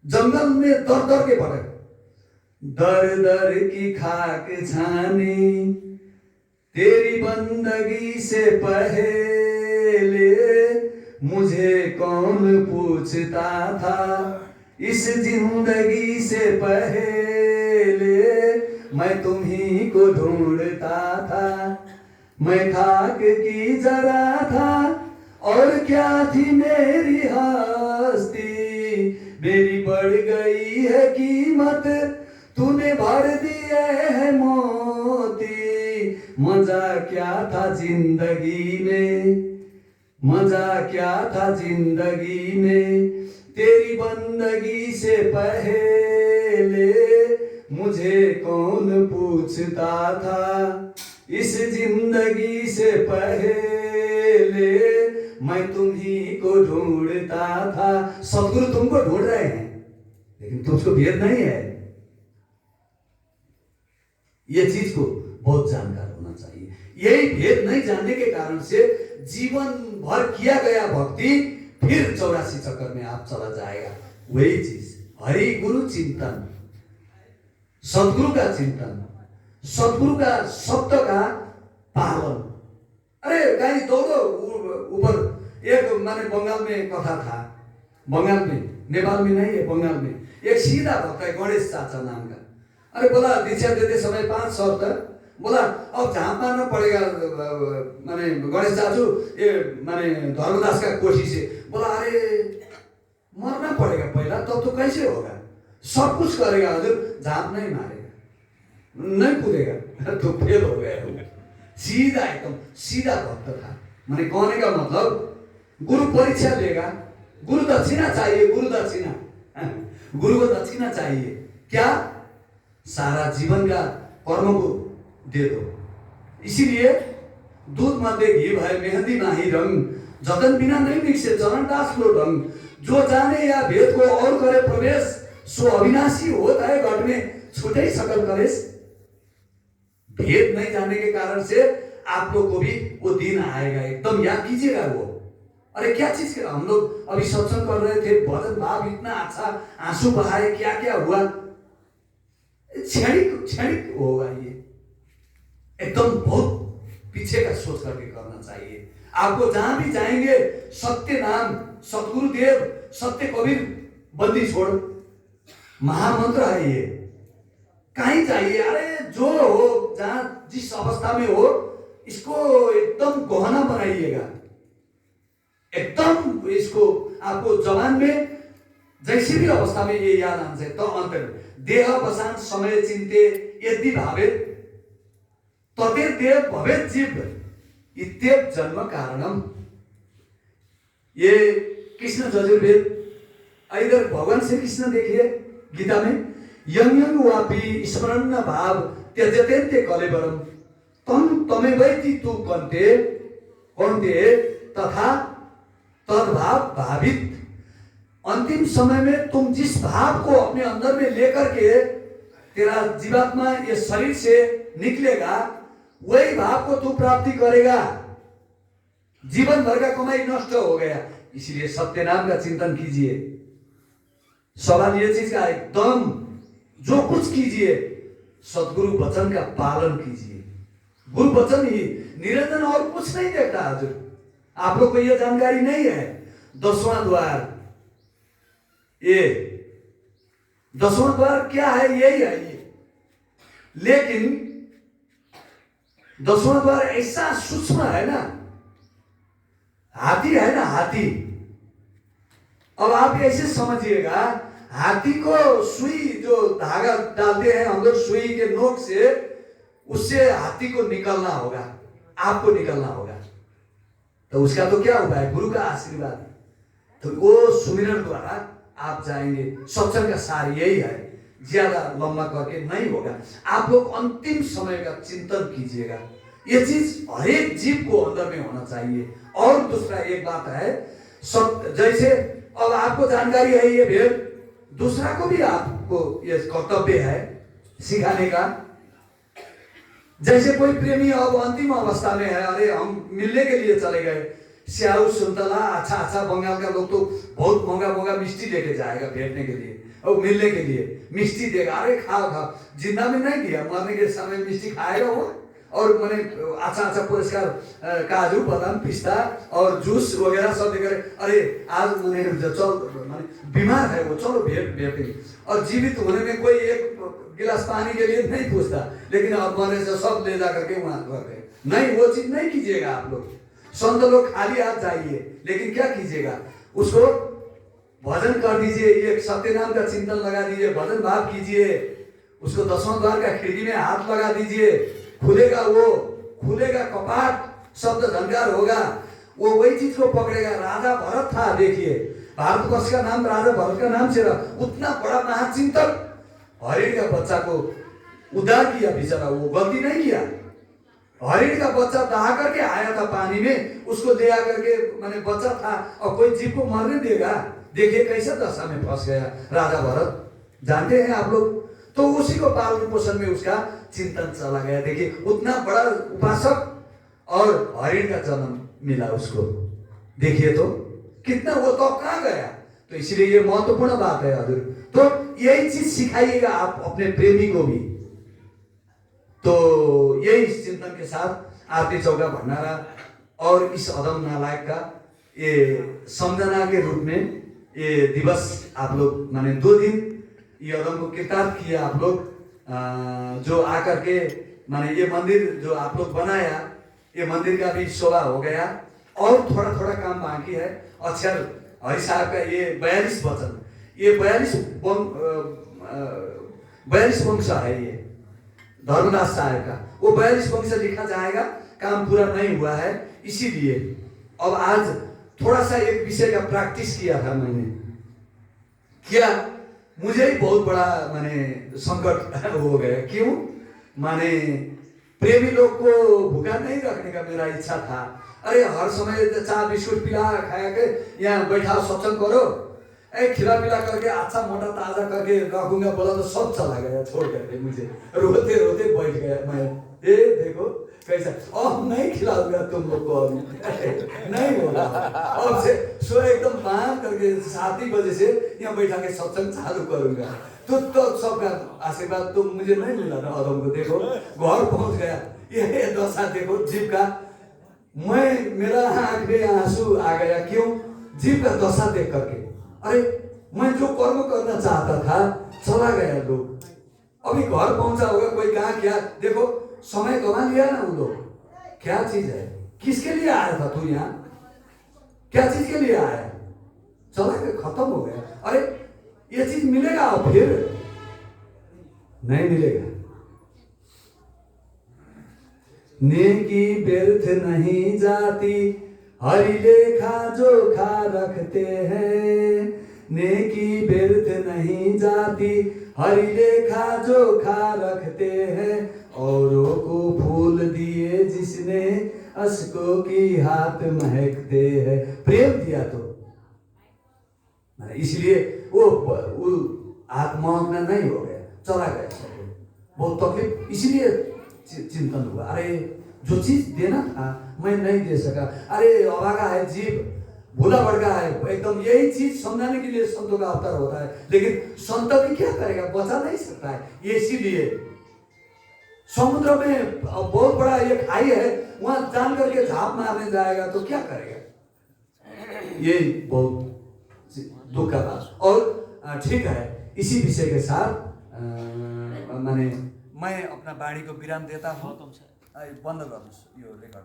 जंगल में दर दर के भटक, दर दर की खाक छानी तेरी बंदगी से पहले मुझे कौन पूछता था, इस जिंदगी से पहले मैं तुम्ही को ढूंढता था। मैं खाक की जरा था और क्या थी मेरी हस्ती, मेरी बढ़ गई है कीमत तूने भर दिए है मोती। मजा क्या था जिंदगी में, मजा क्या था जिंदगी में, तेरी बंदगी से पहले मुझे कौन पूछता था, इस जिंदगी से पहले मैं तुम्ही को ढूंढता था। सदगुरु तुमको ढूंढ रहे हैं लेकिन तुझको भेद नहीं है। ये चीज को बहुत जानकार होना चाहिए। यही भेद नहीं जानने के कारण से जीवन भर किया गया भक्ति फिर 84 चक्कर में आप चला जाएगा। वही चीज हरि गुरु चिंतन, सदगुरु का चिंतन, सदगुरु का शब्द का पालन। अरे कहीं दौड़ो ऊपर। एक माने बंगाल में कथा था, बंगाल में, नेपाल में नहीं है, बंगाल में एक सीधा भक्त है गणेश चाचा नाम का। अरे बोला दीक्षा देते समय 5 शर्त, बोला अब झाँप मारना पड़ेगा माने गणेश चाचू ये माने धर्मदास का कोठी से। बोला अरे मरना पड़ेगा पहला, तब तो कैसे होगा, सब कुछ करेगा हजुर, झाँप नहीं मारेगा, नहीं कूदेगा तो फेल हो गया। सीधा एकदम सीधा भक्त था। मैंने कहने का मतलब गुरु परीक्षा लेगा, गुरु दक्षिणा चाहिए, गुरु दक्षिणा, गुरु को दक्षिणा चाहिए क्या, सारा जीवन का कर्म को दे दो। इसीलिए दूध मध्य घी भय मेहंदी नाही रंग, जतन बिना नहीं निकसे चरण दास लो ढंग। जो जाने या भेद को और करे प्रवेश, सो अविनाशी होता है घट में छूटे सकल कलेश। भेद नहीं जानने के कारण से आप लोग को भी वो दिन आएगा, एकदम याद कीजिएगा वो। अरे क्या चीज, हम लोग अभी सत्संग कर रहे थे, भजन भाव इतना अच्छा, आंसू बहाए, क्या क्या हुआ, क्षणिक क्षणिक होगा ये। एकदम बहुत पीछे का सोच करके करना चाहिए। आपको जहां भी जाएंगे सत्य नाम, सतगुरुदेव, सत्य कबीर, बंदी छोड़, महामंत्र है ये। कहीं जाइए, अरे जो हो, जहां जिस अवस्था में हो, इसको एकदम गहना बनाइएगा। एकदम इसको आपको जवान में जैसे भी अवस्था में ये याद आना चाहिए। तो अंत में देह बसान समय चिंते यदि भावे तदे देव भवे जीव इत्येव जन्म कारणम। ये कृष्ण यजुर्वेद, इधर भगवान श्री कृष्ण देखिए गीता में, यं यं वापि स्मरण भाव त्यजते कलेवरम तम तमेवैति तू कंते कंते तथा तद्भाव भावित। अंतिम समय में तुम जिस भाव को अपने अंदर में लेकर के तेरा जीवात्मा ये शरीर से निकलेगा, वही भाव को तू प्राप्ति करेगा। जीवन भर का कमाई नष्ट हो गया, इसलिए सत्य नाम का चिंतन कीजिए। सवाल ये चीज का, एकदम जो कुछ कीजिए सदगुरु वचन का पालन कीजिए। गुरु वचन ही निरंजन, और कुछ नहीं देखता हजुर। आप लोग को यह जानकारी नहीं है। 10वां द्वार, ये 10वां द्वार क्या है, यही है ये। लेकिन 10वां द्वार ऐसा सूक्ष्म है ना, हाथी है ना, हाथी। अब आप ऐसे समझिएगा, हाथी को सुई जो धागा डालते हैं हम लोग सुई के नोक से, उससे हाथी को निकलना होगा, आपको निकलना होगा। तो उसका तो क्या उपाय, गुरु का आशीर्वाद। तो वो सुमिरन द्वारा आप जाएंगे। सत्संग का सार यही है, ज्यादा लंबा करके नहीं होगा। आप लोग अंतिम समय का चिंतन कीजिएगा। ये चीज हरेक जीव को अंदर में होना चाहिए। और दूसरा एक बात है, सब जैसे अब आपको जानकारी है ये भेद, दूसरा को भी आपको ये कर्तव्य है सिखाने का। जैसे कोई प्रेमी अब अंतिम अवस्था में है, अरे हम मिलने के लिए चले गए, स्याउ सुन्तला, अच्छा अच्छा बंगाल का लोग तो बहुत महंगा महंगा मिष्टी लेके जाएगा भेटने के लिए और मिलने के लिए मिष्टी देगा। अरे खाओ खाओ, जिंदा में नहीं दिया, मरने के समय मिष्टी खाएगा वो। और मैंने अच्छा अच्छा पुरस्कार काजू बादाम पिस्ता और जूस वगैरह सब देकर, अरे आज मैंने चल माने बीमार है वो, चलो भेटेंगे। और जीवित होने में कोई एक गिलास पानी के लिए नहीं पूछता, लेकिन अब मरने से सब ले जा करके वहां कर गए। नहीं, वो चीज नहीं कीजिएगा आप लोग। संत लोग खाली हाथ जाइए, लेकिन क्या कीजिएगा, उसको भजन कर दीजिए, एक सत्यनाम का चिंतन लगा दीजिए, भजन भाव कीजिए, उसको 10वां द्वार का खिड़की में हाथ लगा दीजिए, खुलेगा कपाट, शब्द झंकार होगा, वो वही चीज को पकड़ेगा। राजा भरत था, देखिए भारतवर्ष का नाम राजा भरत का नाम से रहा। उतना बड़ा महाचिंतक हरिण का बच्चा को उद्धार किया बेचारा, वो गलती नहीं किया। हरिण का बच्चा दहा करके आया था पानी में, उसको ले आकर के मैंने बच्चा था और कोई जीव को मरने देगा। देखिए कैसे दशा में फंस गया राजा भरत, जानते हैं आप लोग। तो उसी को पालन पोषण में उसका चिंतन चला गया। देखिए उतना बड़ा उपासक और हरिण का जन्म मिला उसको, देखिए तो कितना, वो तो कहाँ गया। तो इसलिए ये महत्वपूर्ण बात है हजुर। तो यही चीज सिखाइएगा आप अपने प्रेमी को भी। तो यही चिंतन के साथ आरती चौका भंडारा और इस अदम नालायक का ये समझना के रूप में ये दिवस आप लोग माने 2 दिन ये अदम को कृतार्थ किया आप लोग, जो आकर के माने ये मंदिर जो आप लोग बनाया, ये मंदिर का भी शोभा हो गया। और थोड़ा थोड़ा काम बाकी है। अक्षर हरि साहब का ये 42 वचन, ये 42 वंश है ये धर्मदास साहब का, वो 42 वंश लिखा जाएगा। काम पूरा नहीं हुआ है, इसीलिए अब आज थोड़ा सा एक विषय का प्रैक्टिस किया था मैंने। क्या मुझे ही बहुत बड़ा माने संकट हो गया। क्यों? माने प्रेमी लोग को भूखा नहीं रखने का मेरा इच्छा था। अरे हर समय चाय बिस्कुट पिला खाया के यहाँ बैठा सत्संग करो, खिला पिला करके अच्छा मोटा ताजा करके रखूंगा बोला तो सब चला गया छोड़ करके, मुझे रोते रोते बैठ गया मैं। देखो कैसा, अब नहीं खिलाऊंगा तुम लोग को, अभी नहीं होगा। अब से सो एकदम बांध करके 7 बजे से यहाँ बैठा के सत्संग चालू करूंगा। तो सबका आशीर्वाद तो मुझे नहीं मिला ना अदम को। देखो घर पहुंच गया, ये दशा देखो जीव का। मेरा आंख में आंसू आ गया। क्यों? जीव का दशा देख करके। अरे मैं जो कर्म करना चाहता था चला गया लोग, अभी घर पहुंचा होगा कोई कहा क्या, देखो समय गवा लिया ना वो लोग। क्या चीज है, किसके लिए आया था तू यहाँ, क्या चीज के लिए आया, चला गया, खत्म हो गया। अरे ये चीज मिलेगा और फिर नहीं मिलेगा। नेकी व्यर्थ नहीं जाती, हरि लेखा जोखा रखते हैं। नेकी व्यर्थ नहीं जाती, हरि लेखा जोखा रखते हैं। औरों को फूल दिए जिसने, अश्कों की हाथ महकते हैं। प्रेम दिया तो इसलिए वो हाथ महकना नहीं हो गया, चला गया सब। बहुत तकलीफ, इसलिए चिंतन हुआ। अरे जो चीज देना था मैं नहीं दे सका। अरे अभागा है जीव, भूला भड़का है एकदम। यही चीज समझाने के लिए संतों का अवतार होता है। लेकिन संत भी क्या करेगा, बचा नहीं सकता है। ये इसीलिए समुद्र में बहुत बड़ा ये खाई है, वहां जान करके झाप मारने जाएगा तो क्या करेगा। ये बहुत दुख का बात। और ठीक है, इसी विषय के साथ माने मैं अपना वाणी को विराम देता हूँ। बंद गर्नुहोस् यो रेकर्ड।